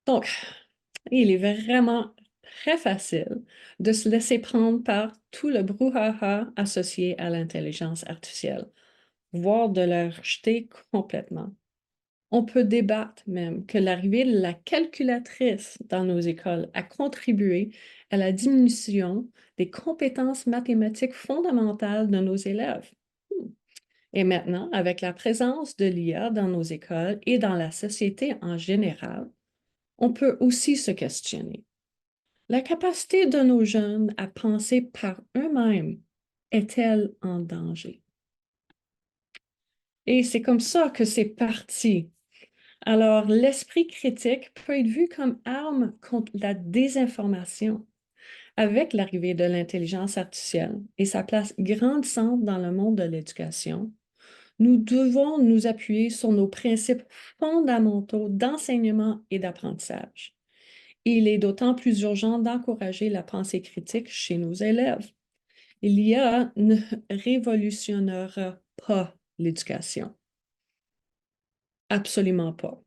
Donc, il est vraiment très facile de se laisser prendre par tout le brouhaha associé à l'intelligence artificielle, voire de la rejeter complètement. On peut débattre même que l'arrivée de la calculatrice dans nos écoles a contribué à la diminution des compétences mathématiques fondamentales de nos élèves. Et maintenant, avec la présence de l'IA dans nos écoles et dans la société en général, on peut aussi se questionner. La capacité de nos jeunes à penser par eux-mêmes est-elle en danger? Et c'est comme ça que c'est parti. Alors, l'esprit critique peut être vu comme arme contre la désinformation avec l'arrivée de l'intelligence artificielle et sa place grandissante dans le monde de l'éducation. Nous devons nous appuyer sur nos principes fondamentaux d'enseignement et d'apprentissage. Il est d'autant plus urgent d'encourager la pensée critique chez nos élèves. L'IA ne révolutionnera pas l'éducation. Absolument pas.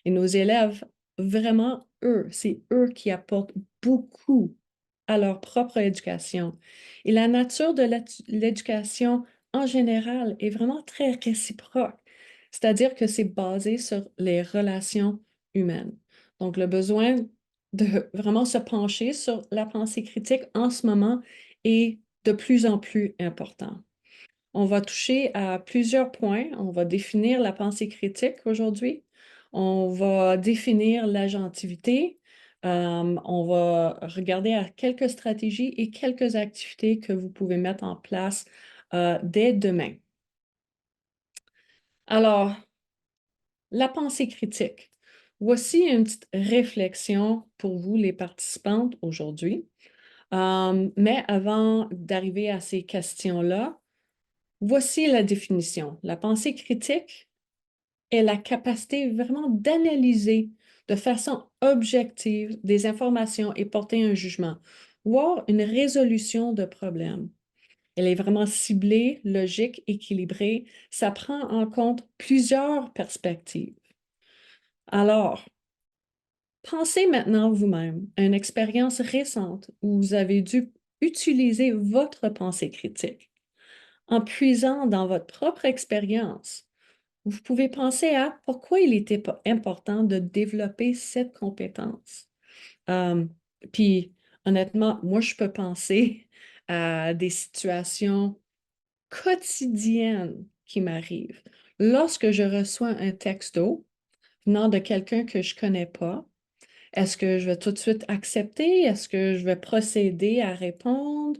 Et nos élèves, vraiment, eux, c'est eux qui apportent beaucoup à leur propre éducation. Et la nature de l'éducation en général est vraiment très réciproque, c'est-à-dire que c'est basé sur les relations humaines. Donc, le besoin de vraiment se pencher sur la pensée critique en ce moment est de plus en plus important. On va toucher à plusieurs points. On va définir la pensée critique aujourd'hui. On va définir l'agentivité. On va regarder à quelques stratégies et quelques activités que vous pouvez mettre en place dès demain. Alors, la pensée critique. Voici une petite réflexion pour vous, les participantes, aujourd'hui. Mais avant d'arriver à ces questions-là, voici la définition. La pensée critique est la capacité vraiment d'analyser de façon objective des informations et porter un jugement, voire une résolution de problèmes. Elle est vraiment ciblée, logique, équilibrée. Ça prend en compte plusieurs perspectives. Alors, pensez maintenant vous-même à une expérience récente où vous avez dû utiliser votre pensée critique. En puisant dans votre propre expérience, vous pouvez penser à pourquoi il était important de développer cette compétence. Euh, Puis, honnêtement, moi, je peux penser à des situations quotidiennes qui m'arrivent. Lorsque je reçois un texto venant de quelqu'un que je ne connais pas, est-ce que je vais tout de suite accepter? Est-ce que je vais procéder à répondre?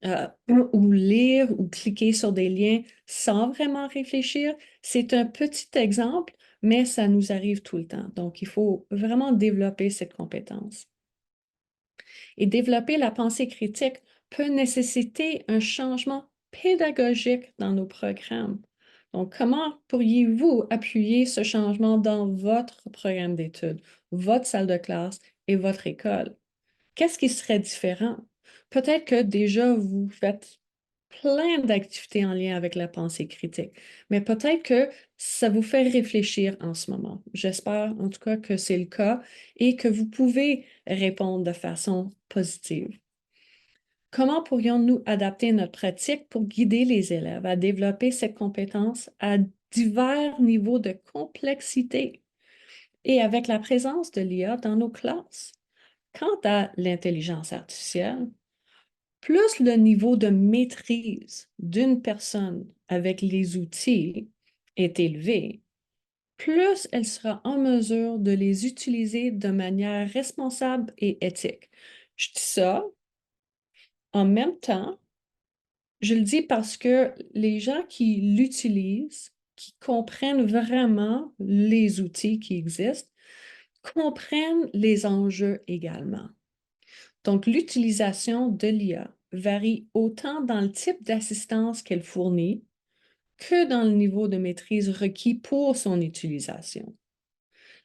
euh, ou lire ou cliquer sur des liens sans vraiment réfléchir. C'est un petit exemple, mais ça nous arrive tout le temps. Donc, il faut vraiment développer cette compétence. Et développer la pensée critique peut nécessiter un changement pédagogique dans nos programmes. Donc, comment pourriez-vous appuyer ce changement dans votre programme d'études, votre salle de classe et votre école? Qu'est-ce qui serait différent? Peut-être que déjà vous faites plein d'activités en lien avec la pensée critique, mais peut-être que ça vous fait réfléchir en ce moment. J'espère en tout cas que c'est le cas et que vous pouvez répondre de façon positive. Comment pourrions-nous adapter notre pratique pour guider les élèves à développer cette compétence à divers niveaux de complexité et avec la présence de l'IA dans nos classes? Quant à l'intelligence artificielle, plus le niveau de maîtrise d'une personne avec les outils est élevé, plus elle sera en mesure de les utiliser de manière responsable et éthique. Je dis ça en même temps, je le dis parce que les gens qui l'utilisent, qui comprennent vraiment les outils qui existent, comprennent les enjeux également. Donc, l'utilisation de l'IA varie autant dans le type d'assistance qu'elle fournit que dans le niveau de maîtrise requis pour son utilisation.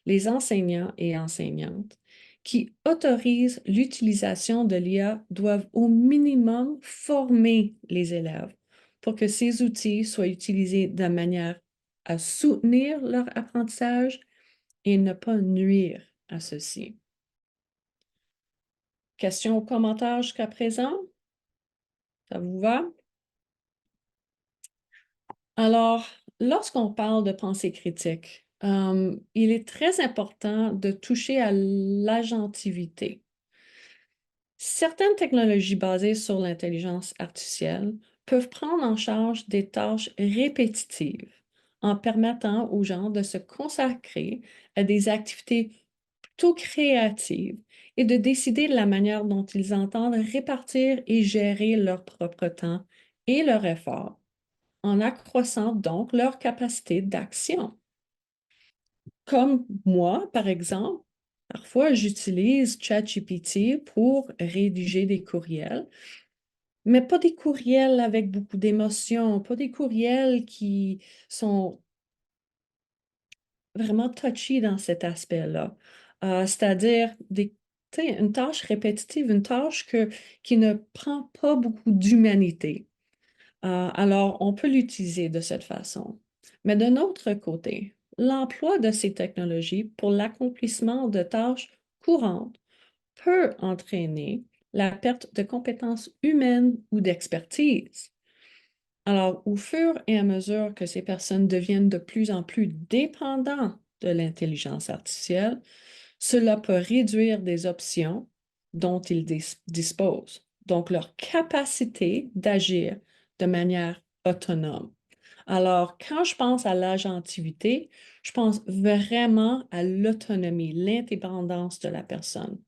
Les enseignants et enseignantes qui autorisent l'utilisation de l'IA doivent au minimum former les élèves pour que ces outils soient utilisés de manière à soutenir leur apprentissage et ne pas nuire à ceci. Questions ou commentaires jusqu'à présent? Ça vous va? Alors, lorsqu'on parle de pensée critique, il est très important de toucher à l'agentivité. Certaines technologies basées sur l'intelligence artificielle peuvent prendre en charge des tâches répétitives en permettant aux gens de se consacrer à des activités plutôt créatives et de décider de la manière dont ils entendent répartir et gérer leur propre temps et leur effort, en accroissant donc leur capacité d'action. Comme moi, par exemple, parfois j'utilise ChatGPT pour rédiger des courriels, mais pas des courriels avec beaucoup d'émotions, pas des courriels qui sont vraiment touchy dans cet aspect-là. C'est-à-dire une tâche répétitive, une tâche qui ne prend pas beaucoup d'humanité. Alors, on peut l'utiliser de cette façon. Mais d'un autre côté, l'emploi de ces technologies pour l'accomplissement de tâches courantes peut entraîner la perte de compétences humaines ou d'expertise. Alors, au fur et à mesure que ces personnes deviennent de plus en plus dépendantes de l'intelligence artificielle, cela peut réduire des options dont ils disposent, donc leur capacité d'agir de manière autonome. Alors, quand je pense à l'agentivité, je pense vraiment à l'autonomie, l'indépendance de la personne.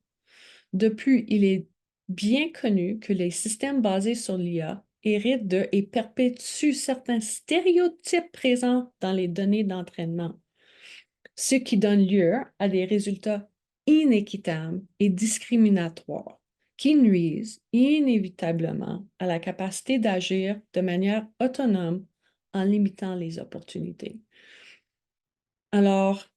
Depuis, il est bien connu que les systèmes basés sur l'IA héritent de et perpétuent certains stéréotypes présents dans les données d'entraînement, ce qui donne lieu à des résultats inéquitables et discriminatoires qui nuisent inévitablement à la capacité d'agir de manière autonome en limitant les opportunités. Alors,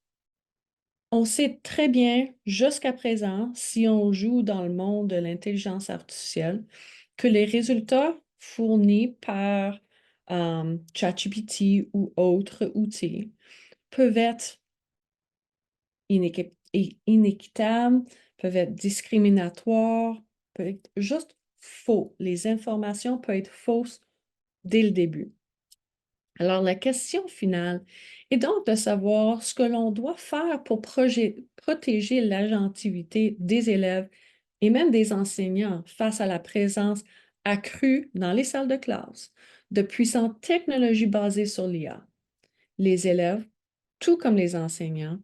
on sait très bien jusqu'à présent, si on joue dans le monde de l'intelligence artificielle, que les résultats fournis par ChatGPT ou autres outils peuvent être inéquitables, peuvent être discriminatoires, peuvent être juste faux. Les informations peuvent être fausses dès le début. Alors, la question finale est donc de savoir ce que l'on doit faire pour protéger l'agentivité des élèves et même des enseignants face à la présence accrue dans les salles de classe de puissantes technologies basées sur l'IA. Les élèves, tout comme les enseignants,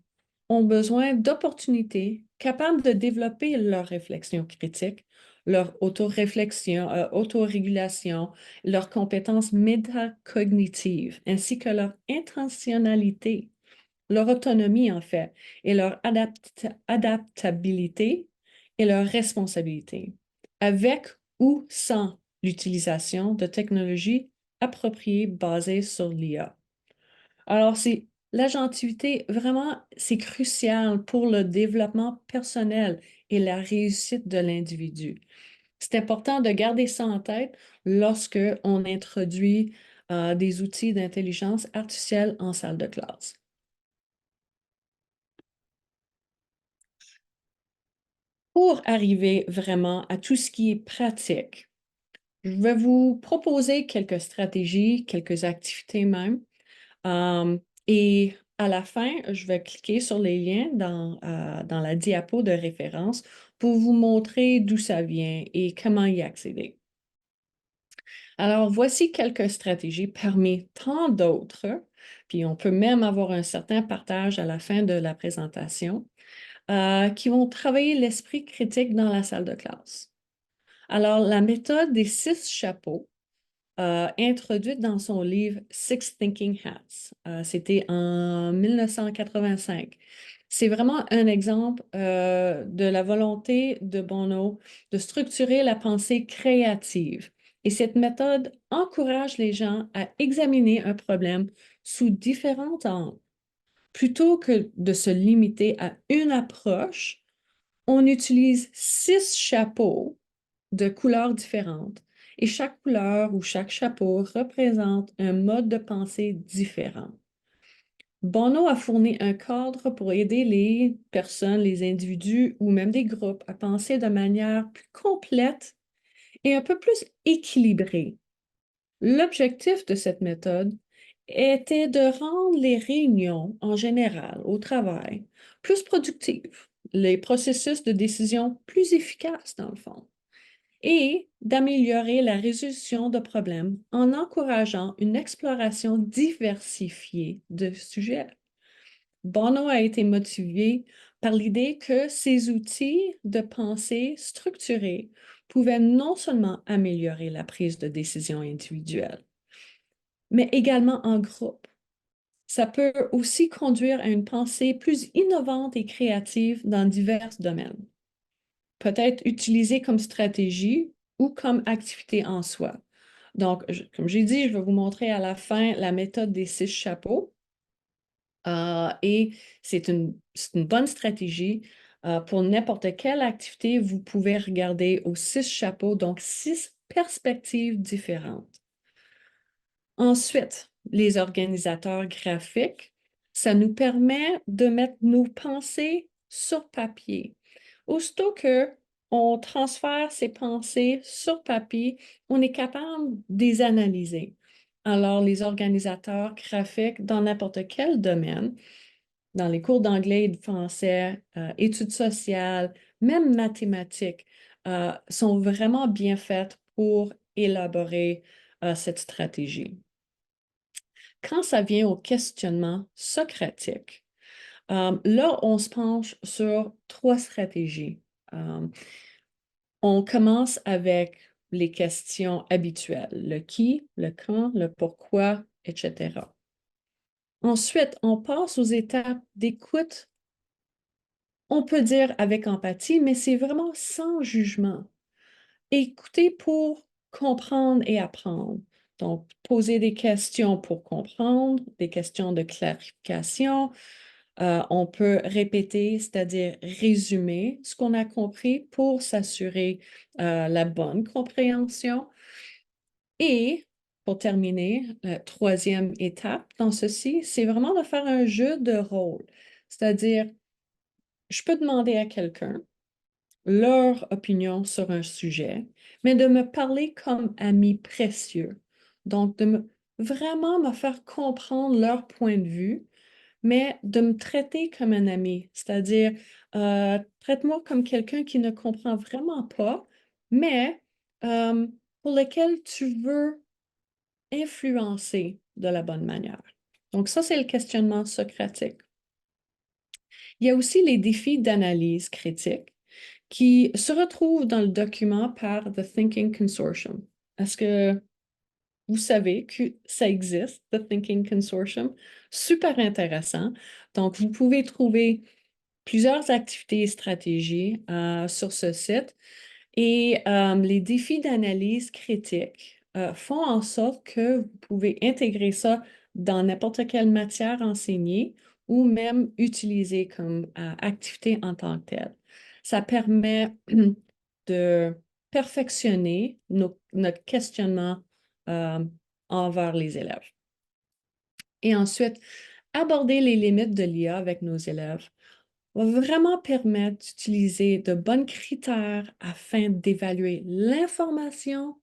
ont besoin d'opportunités capables de développer leur réflexion critique, leur autoréflexion, autorégulation, leurs compétences métacognitives, ainsi que leur intentionnalité, leur autonomie en fait, et leur adaptabilité et leur responsabilité, avec ou sans l'utilisation de technologies appropriées basées sur l'IA. Alors, c'est l'agentivité, vraiment, c'est crucial pour le développement personnel et la réussite de l'individu. C'est important de garder ça en tête lorsque on introduit des outils d'intelligence artificielle en salle de classe. Pour arriver vraiment à tout ce qui est pratique, je vais vous proposer quelques stratégies, quelques activités même. Et à la fin, je vais cliquer sur les liens dans la diapo de référence pour vous montrer d'où ça vient et comment y accéder. Alors, voici quelques stratégies parmi tant d'autres, puis on peut même avoir un certain partage à la fin de la présentation, qui vont travailler l'esprit critique dans la salle de classe. Alors, la méthode des 6 chapeaux, introduite dans son livre Six Thinking Hats. C'était en 1985. C'est vraiment un exemple de la volonté de Bono de structurer la pensée créative. Et cette méthode encourage les gens à examiner un problème sous différents angles. Plutôt que de se limiter à une approche, on utilise 6 chapeaux de couleurs différentes et chaque couleur ou chaque chapeau représente un mode de pensée différent. Bono a fourni un cadre pour aider les personnes, les individus ou même des groupes à penser de manière plus complète et un peu plus équilibrée. L'objectif de cette méthode était de rendre les réunions en général au travail plus productives, les processus de décision plus efficaces dans le fond, et d'améliorer la résolution de problèmes en encourageant une exploration diversifiée de sujets. Bono a été motivé par l'idée que ces outils de pensée structurés pouvaient non seulement améliorer la prise de décision individuelle, mais également en groupe. Ça peut aussi conduire à une pensée plus innovante et créative dans divers domaines. Peut-être utilisée comme stratégie ou comme activité en soi. Donc, comme j'ai dit, je vais vous montrer à la fin la méthode des 6 chapeaux. Et c'est une bonne stratégie pour n'importe quelle activité. Vous pouvez regarder aux 6 chapeaux, donc 6 perspectives différentes. Ensuite, les organisateurs graphiques, ça nous permet de mettre nos pensées sur papier. Aussitôt que on transfère ces pensées sur papier, on est capable de les analyser. Alors, les organisateurs graphiques dans n'importe quel domaine, dans les cours d'anglais et de français, études sociales, même mathématiques, sont vraiment bien faites pour élaborer cette stratégie. Quand ça vient au questionnement socratique, là, on se penche sur 3 stratégies. On commence avec les questions habituelles, le qui, le quand, le pourquoi, etc. Ensuite, on passe aux étapes d'écoute. On peut dire avec empathie, mais c'est vraiment sans jugement. Écouter pour comprendre et apprendre. Donc, poser des questions pour comprendre, des questions de clarification. On peut répéter, c'est-à-dire résumer ce qu'on a compris pour s'assurer la bonne compréhension. Et pour terminer, la troisième étape dans ceci, c'est vraiment de faire un jeu de rôle. C'est-à-dire, je peux demander à quelqu'un leur opinion sur un sujet, mais de me parler comme ami précieux. Donc, vraiment me faire comprendre leur point de vue, mais de me traiter comme un ami, c'est-à-dire, traite-moi comme quelqu'un qui ne comprend vraiment pas, mais euh, pour lequel tu veux influencer de la bonne manière. Donc, ça, c'est le questionnement socratique. Il y a aussi les défis d'analyse critique qui se retrouvent dans le document par The Thinking Consortium. Est-ce que vous savez que ça existe, The Thinking Consortium? Super intéressant. Donc, vous pouvez trouver plusieurs activités et stratégies sur ce site. Et les défis d'analyse critique font en sorte que vous pouvez intégrer ça dans n'importe quelle matière enseignée ou même utiliser comme activité en tant que telle. Ça permet de perfectionner notre questionnement euh, envers les élèves. Et ensuite, aborder les limites de l'IA avec nos élèves va vraiment permettre d'utiliser de bons critères afin d'évaluer l'information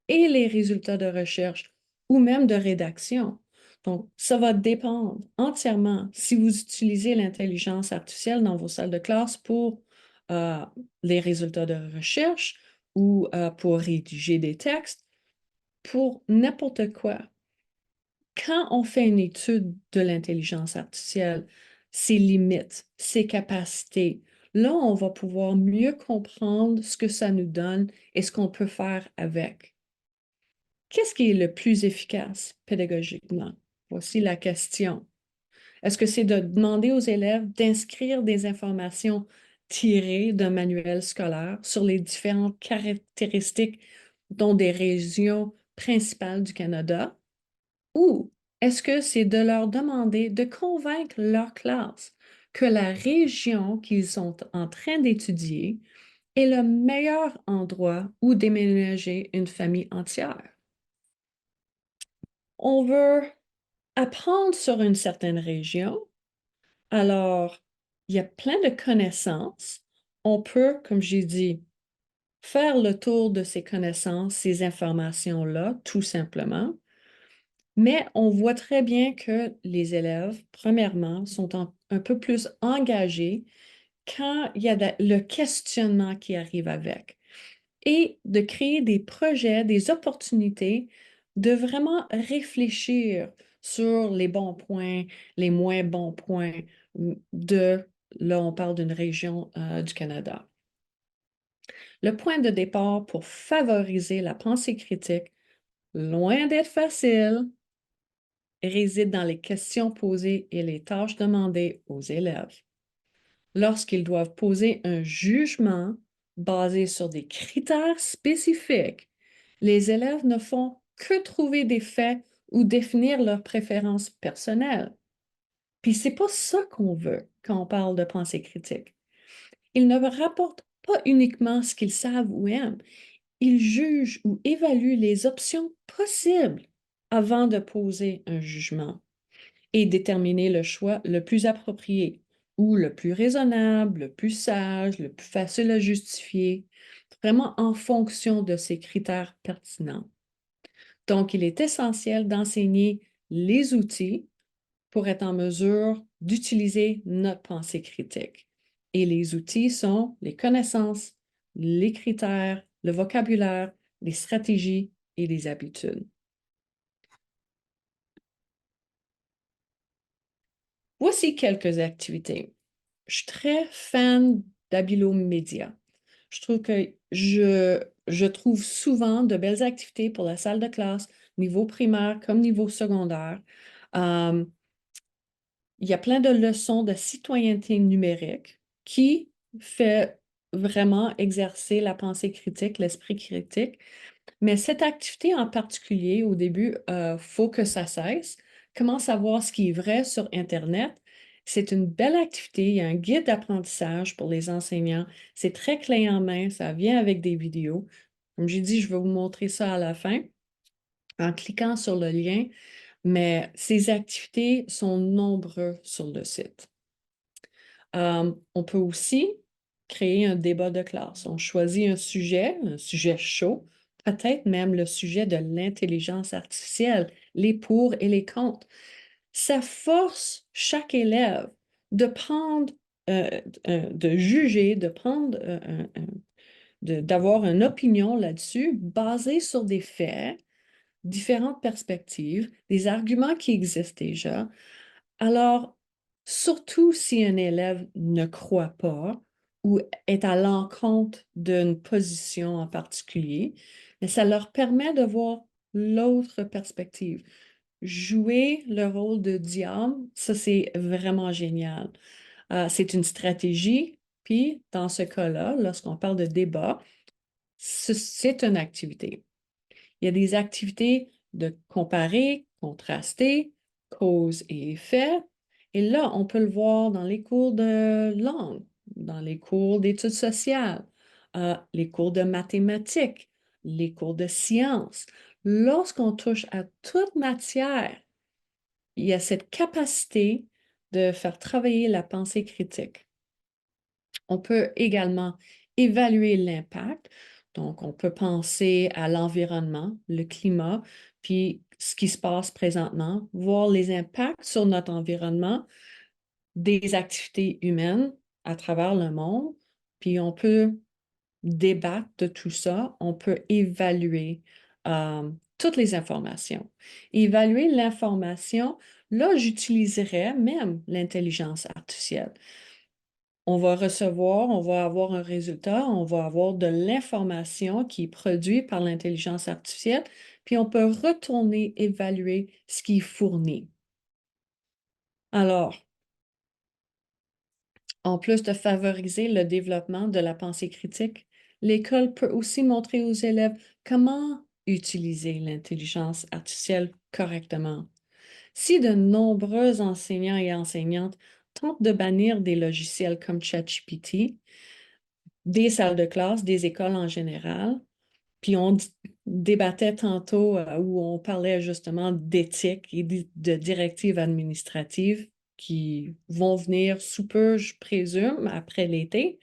et les résultats de recherche ou même de rédaction. Donc, ça va dépendre entièrement si vous utilisez l'intelligence artificielle dans vos salles de classe pour euh, les résultats de recherche ou pour rédiger des textes, pour n'importe quoi. Quand on fait une étude de l'intelligence artificielle, ses limites, ses capacités, là, on va pouvoir mieux comprendre ce que ça nous donne et ce qu'on peut faire avec. Qu'est-ce qui est le plus efficace pédagogiquement? Voici la question. Est-ce que c'est de demander aux élèves d'inscrire des informations tirées d'un manuel scolaire sur les différentes caractéristiques dont des régions principales du Canada? Ou est-ce que c'est de leur demander de convaincre leur classe que la région qu'ils sont en train d'étudier est le meilleur endroit où déménager une famille entière? On veut apprendre sur une certaine région. Alors, il y a plein de connaissances. On peut, comme j'ai dit, faire le tour de ces connaissances, ces informations-là, tout simplement. Mais on voit très bien que les élèves, premièrement, sont un peu plus engagés quand il y a le questionnement qui arrive avec et de créer des projets, des opportunités, de vraiment réfléchir sur les bons points, les moins bons points là, on parle d'une région du Canada. Le point de départ pour favoriser la pensée critique, loin d'être facile, réside dans les questions posées et les tâches demandées aux élèves. Lorsqu'ils doivent poser un jugement basé sur des critères spécifiques, les élèves ne font que trouver des faits ou définir leurs préférences personnelles. Puis c'est pas ça qu'on veut quand on parle de pensée critique. Ils ne rapportent pas uniquement ce qu'ils savent ou aiment, ils jugent ou évaluent les options possibles avant de poser un jugement et déterminer le choix le plus approprié ou le plus raisonnable, le plus sage, le plus facile à justifier, vraiment en fonction de ces critères pertinents. Donc, il est essentiel d'enseigner les outils pour être en mesure d'utiliser notre pensée critique. Et les outils sont les connaissances, les critères, le vocabulaire, les stratégies et les habitudes. Voici quelques activités. Je suis très fan d'Abilomédia. Je trouve que je trouve souvent de belles activités pour la salle de classe, niveau primaire comme niveau secondaire. Euh, il y a plein de leçons de citoyenneté numérique qui fait vraiment exercer la pensée critique, l'esprit critique. Mais cette activité en particulier, au début, faut que ça cesse. Comment savoir ce qui est vrai sur Internet? C'est une belle activité. Il y a un guide d'apprentissage pour les enseignants. C'est très clé en main. Ça vient avec des vidéos. Comme j'ai dit, je vais vous montrer ça à la fin en cliquant sur le lien. Mais ces activités sont nombreuses sur le site. On peut aussi créer un débat de classe. On choisit un sujet chaud, peut-être même le sujet de l'intelligence artificielle, les pour et les contre. Ça force chaque élève de prendre, de juger, de prendre, d'avoir une opinion là-dessus basée sur des faits, différentes perspectives, des arguments qui existent déjà. Alors, surtout si un élève ne croit pas ou est à l'encontre d'une position en particulier, mais ça leur permet de voir l'autre perspective. Jouer le rôle de diable, ça c'est vraiment génial. C'est une stratégie, puis dans ce cas-là, lorsqu'on parle de débat, c'est une activité. Il y a des activités de comparer, contraster, cause et effet. Et là, on peut le voir dans les cours de langue, dans les cours d'études sociales, les cours de mathématiques, les cours de sciences. Lorsqu'on touche à toute matière, il y a cette capacité de faire travailler la pensée critique. On peut également évaluer l'impact. Donc, on peut penser à l'environnement, le climat, puis ce qui se passe présentement, voir les impacts sur notre environnement des activités humaines à travers le monde. Puis on peut débattre de tout ça, on peut évaluer toutes les informations. Évaluer l'information, là, j'utiliserais même l'intelligence artificielle. On va recevoir, on va avoir un résultat, on va avoir de l'information qui est produite par l'intelligence artificielle, puis on peut retourner évaluer ce qui est fourni. Alors, en plus de favoriser le développement de la pensée critique, l'école peut aussi montrer aux élèves comment utiliser l'intelligence artificielle correctement. Si de nombreux enseignants et enseignantes tentent de bannir des logiciels comme ChatGPT, des salles de classe, des écoles en général, Puis on débattait tantôt où on parlait justement d'éthique et de directives administratives qui vont venir sous peu, je présume, après l'été.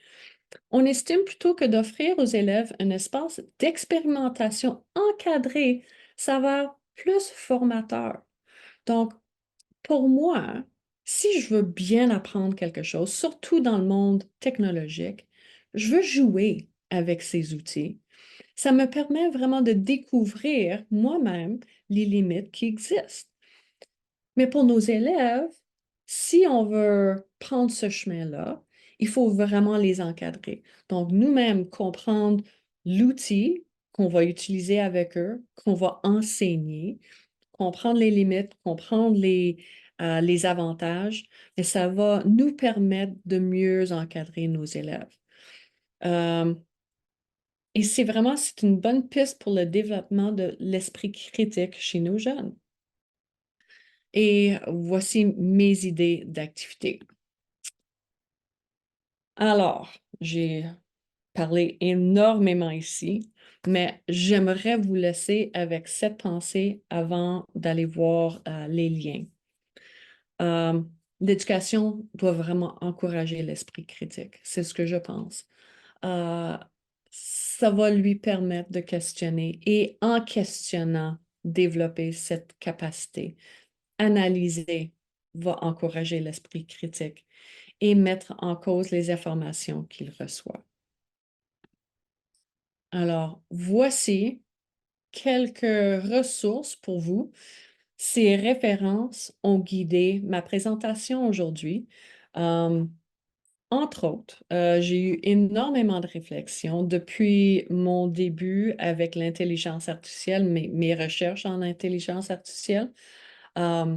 On estime plutôt que d'offrir aux élèves un espace d'expérimentation encadré s'avère plus formateur. Donc, pour moi, si je veux bien apprendre quelque chose, surtout dans le monde technologique, je veux jouer avec ces outils. Ça me permet vraiment de découvrir moi-même les limites qui existent. Mais pour nos élèves, si on veut prendre ce chemin-là, il faut vraiment les encadrer. Donc, nous-mêmes, comprendre l'outil qu'on va utiliser avec eux, qu'on va enseigner, comprendre les limites, comprendre les avantages, et ça va nous permettre de mieux encadrer nos élèves. Euh, et c'est une bonne piste pour le développement de l'esprit critique chez nos jeunes. Et voici mes idées d'activité. Alors, j'ai parlé énormément ici, mais j'aimerais vous laisser avec cette pensée avant d'aller voir les liens. Euh, L'éducation doit vraiment encourager l'esprit critique, c'est ce que je pense. Euh, Ça va lui permettre de questionner et en questionnant, développer cette capacité. Analyser va encourager l'esprit critique et mettre en cause les informations qu'il reçoit. Alors, voici quelques ressources pour vous. Ces références ont guidé ma présentation aujourd'hui. Euh, Entre autres, j'ai eu énormément de réflexions depuis mon début avec l'intelligence artificielle, mes recherches en intelligence artificielle. Euh,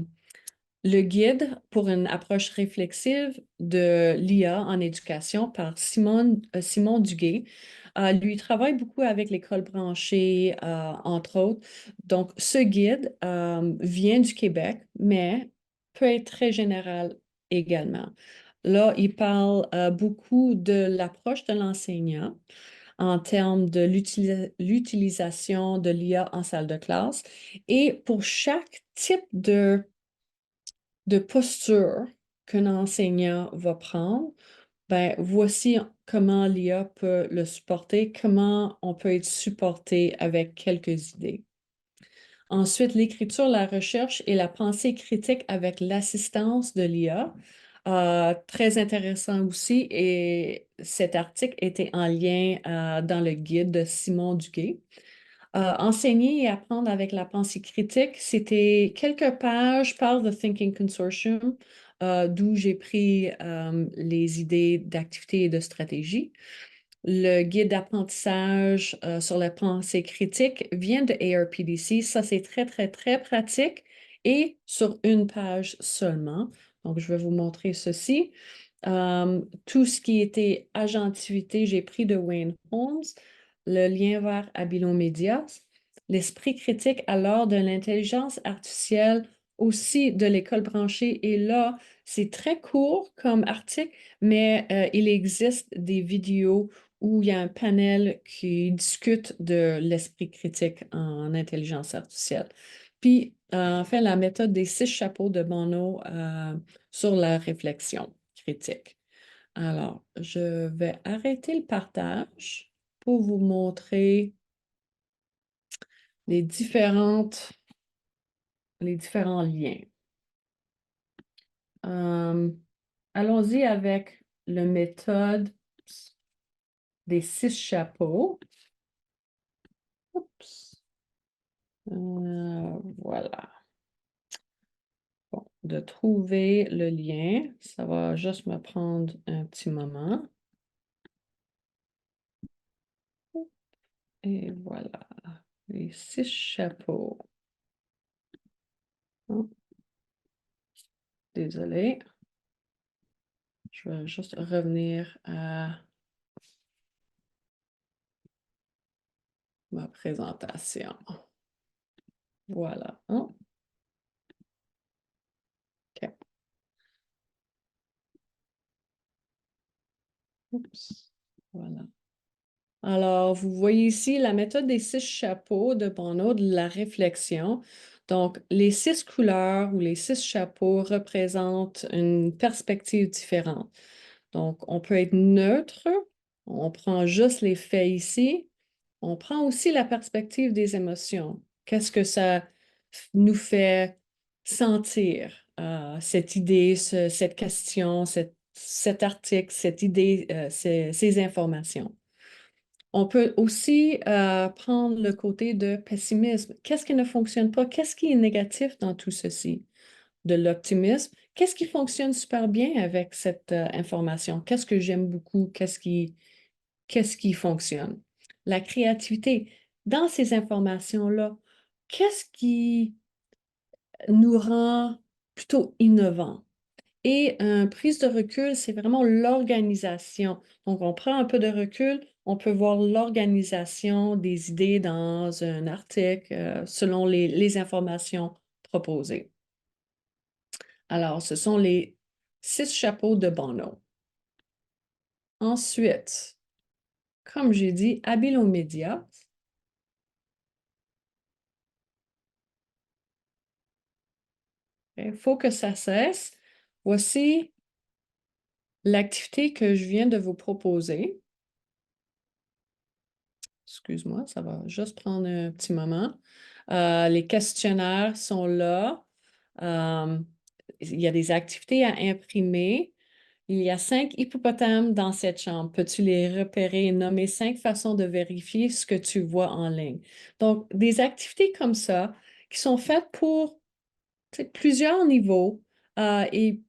Le guide pour une approche réflexive de l'IA en éducation par Simon Duguay. Lui travaille beaucoup avec l'école branchée, entre autres. Donc, ce guide vient du Québec, mais peut être très général également. Là, il parle beaucoup de l'approche de l'enseignant en termes de l'utilisation de l'IA en salle de classe. Et pour chaque type de posture qu'un enseignant va prendre, ben, voici comment l'IA peut le supporter, comment on peut être supporté avec quelques idées. Ensuite, l'écriture, la recherche et la pensée critique avec l'assistance de l'IA. Très intéressant aussi, et cet article était en lien dans le guide de Simon Duguay. Enseigner et apprendre avec la pensée critique, c'était quelques pages par The Thinking Consortium, d'où j'ai pris les idées d'activité et de stratégie. Le guide d'apprentissage sur la pensée critique vient de ARPDC. Ça, c'est très, très, très pratique et sur une page seulement. Donc, je vais vous montrer ceci. Tout ce qui était agentivité, j'ai pris de Wayne Holmes, le lien vers Abilo Medias, l'esprit critique alors de l'intelligence artificielle aussi de l'école branchée. Et là, c'est très court comme article, mais il existe des vidéos où il y a un panel qui discute de l'esprit critique en intelligence artificielle. Puis, enfin, la méthode des 6 chapeaux de Bono sur la réflexion critique. Alors, je vais arrêter le partage pour vous montrer les les différents liens. Euh, Allons-y avec la méthode des 6 chapeaux. Oups. Voilà. Bon, de trouver le lien, ça va juste me prendre un petit moment. Et voilà, les 6 chapeaux. Oh, désolé. Je vais juste revenir à ma présentation. Voilà. Oh, OK. Oups. Voilà. Alors, vous voyez ici la méthode des 6 chapeaux de Bono, de la réflexion. Donc, les 6 couleurs ou les 6 chapeaux représentent une perspective différente. Donc, on peut être neutre, on prend juste les faits ici. On prend aussi la perspective des émotions. Qu'est-ce que ça nous fait sentir, cette idée, cette question, cet article, cette idée, ces informations. On peut aussi prendre le côté de pessimisme. Qu'est-ce qui ne fonctionne pas? Qu'est-ce qui est négatif dans tout ceci? De l'optimisme. Qu'est-ce qui fonctionne super bien avec cette information? Qu'est-ce que j'aime beaucoup? Qu'est-ce qui fonctionne? La créativité. Dans ces informations-là, qu'est-ce qui nous rend plutôt innovants? Et une prise de recul, c'est vraiment l'organisation. Donc, on prend un peu de recul, on peut voir l'organisation des idées dans un article selon les informations proposées. Alors, ce sont les 6 chapeaux de Bono. Ensuite, comme j'ai dit, habile aux médias. Il faut que ça cesse. Voici l'activité que je viens de vous proposer. Excuse-moi, ça va juste prendre un petit moment. Les questionnaires sont là. Euh, il y a des activités à imprimer. Il y a 5 hippopotames dans cette chambre. Peux-tu les repérer et nommer 5 façons de vérifier ce que tu vois en ligne? Donc, des activités comme ça qui sont faites pour plusieurs niveaux et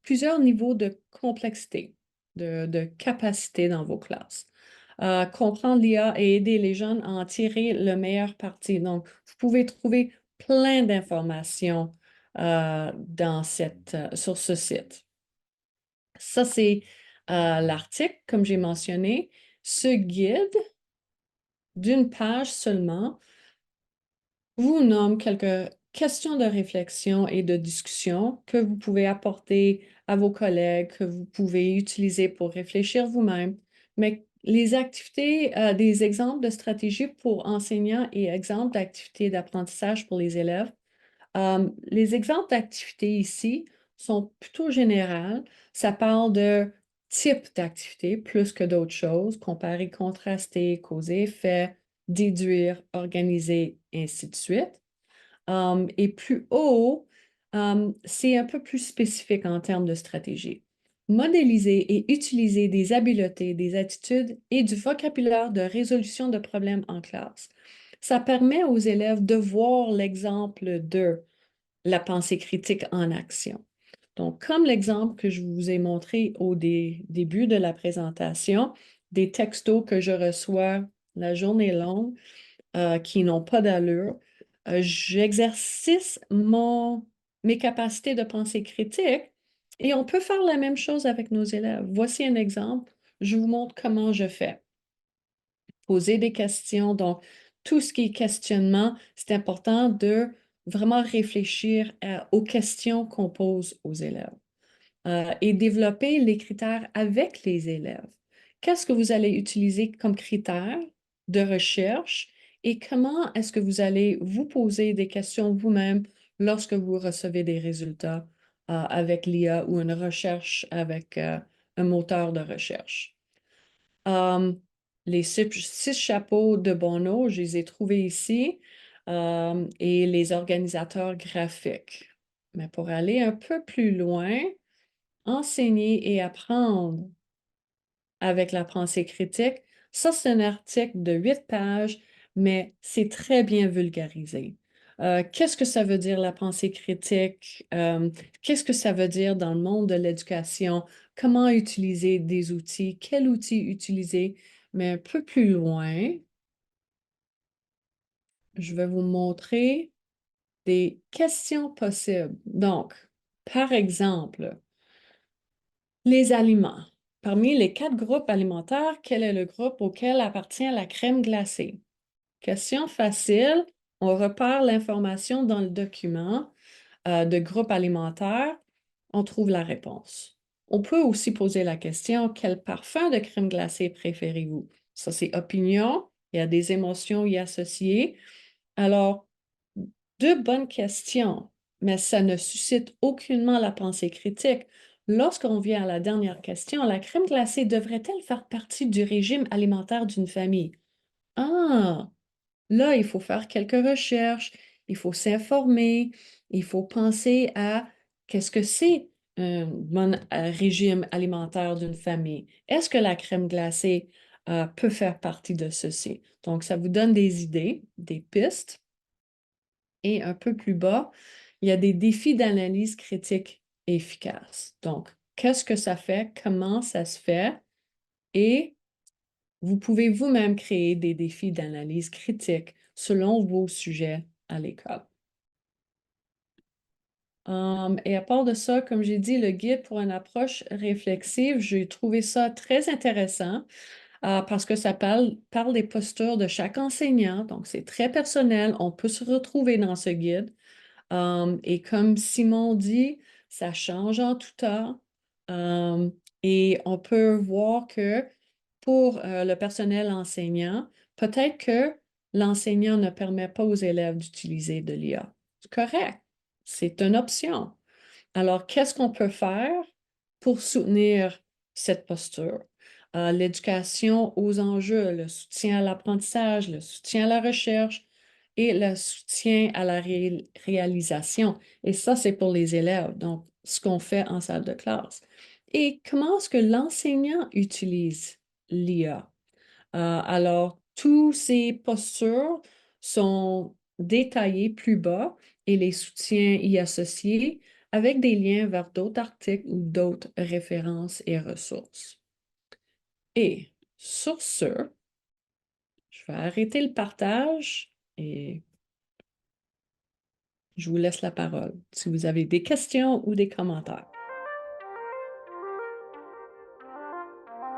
plusieurs niveaux de complexité, de capacité dans vos classes. Comprendre l'IA et aider les jeunes à en tirer le meilleur parti. Donc, vous pouvez trouver plein d'informations sur ce site. Ça, c'est l'article, comme j'ai mentionné. Ce guide d'une page seulement vous nomme quelques questions de réflexion et de discussion que vous pouvez apporter à vos collègues, que vous pouvez utiliser pour réfléchir vous-même. Mais les activités, des exemples de stratégies pour enseignants et exemples d'activités d'apprentissage pour les élèves. Les exemples d'activités ici sont plutôt générales. Ça parle de type d'activité plus que d'autres choses, comparer, contraster, causer, effet, déduire, organiser, ainsi de suite. Et plus haut, c'est un peu plus spécifique en termes de stratégie. Modéliser et utiliser des habiletés, des attitudes et du vocabulaire de résolution de problèmes en classe. Ça permet aux élèves de voir l'exemple de la pensée critique en action. Donc, comme l'exemple que je vous ai montré au début de la présentation, des textos que je reçois la journée longue, qui n'ont pas d'allure, j'exercice mes capacités de pensée critique et on peut faire la même chose avec nos élèves. Voici un exemple. Je vous montre comment je fais. Poser des questions. Donc, tout ce qui est questionnement, c'est important de vraiment réfléchir aux questions qu'on pose aux élèves et développer les critères avec les élèves. Qu'est-ce que vous allez utiliser comme critères de recherche et comment est-ce que vous allez vous poser des questions vous-même lorsque vous recevez des résultats avec l'IA ou une recherche avec un moteur de recherche? Euh, les 6 chapeaux de Bono, je les ai trouvés ici, et les organisateurs graphiques. Mais pour aller un peu plus loin, enseigner et apprendre avec la pensée critique, ça, c'est un article de 8 pages, mais c'est très bien vulgarisé. Qu'est-ce que ça veut dire la pensée critique? Qu'est-ce que ça veut dire dans le monde de l'éducation? Comment utiliser des outils? Quels outils utiliser? Mais un peu plus loin, je vais vous montrer des questions possibles. Donc, par exemple, les aliments. Parmi les 4 groupes alimentaires, quel est le groupe auquel appartient la crème glacée? Question facile. On repère l'information dans le document de groupe alimentaire. On trouve la réponse. On peut aussi poser la question, quel parfum de crème glacée préférez-vous? Ça, c'est opinion. Il y a des émotions y associées. Alors, deux bonnes questions, mais ça ne suscite aucunement la pensée critique. Lorsqu'on vient à la dernière question, la crème glacée devrait-elle faire partie du régime alimentaire d'une famille? Ah, là, il faut faire quelques recherches, il faut s'informer, il faut penser à qu'est-ce que c'est un bon régime alimentaire d'une famille. Est-ce que la crème glacée peut faire partie de ceci? Donc, ça vous donne des idées, des pistes. Et un peu plus bas, il y a des défis d'analyse critique efficaces. Donc, qu'est-ce que ça fait? Comment ça se fait? Et vous pouvez vous-même créer des défis d'analyse critique selon vos sujets à l'école. Et à part de ça, comme j'ai dit, le guide pour une approche réflexive, j'ai trouvé ça très intéressant parce que ça parle des postures de chaque enseignant. Donc, c'est très personnel. On peut se retrouver dans ce guide. Et comme Simon dit, ça change en tout temps. Um, et on peut voir que pour le personnel enseignant, peut-être que l'enseignant ne permet pas aux élèves d'utiliser de l'IA. C'est correct. C'est une option. Alors, qu'est-ce qu'on peut faire pour soutenir cette posture? L'éducation aux enjeux, le soutien à l'apprentissage, le soutien à la recherche et le soutien à la réalisation. Et ça, c'est pour les élèves, donc ce qu'on fait en salle de classe. Et comment est-ce que l'enseignant utilise l'IA? Alors, tous ces postures sont détaillées plus bas et les soutiens y associés avec des liens vers d'autres articles ou d'autres références et ressources. Et sur ce, je vais arrêter le partage et je vous laisse la parole si vous avez des questions ou des commentaires.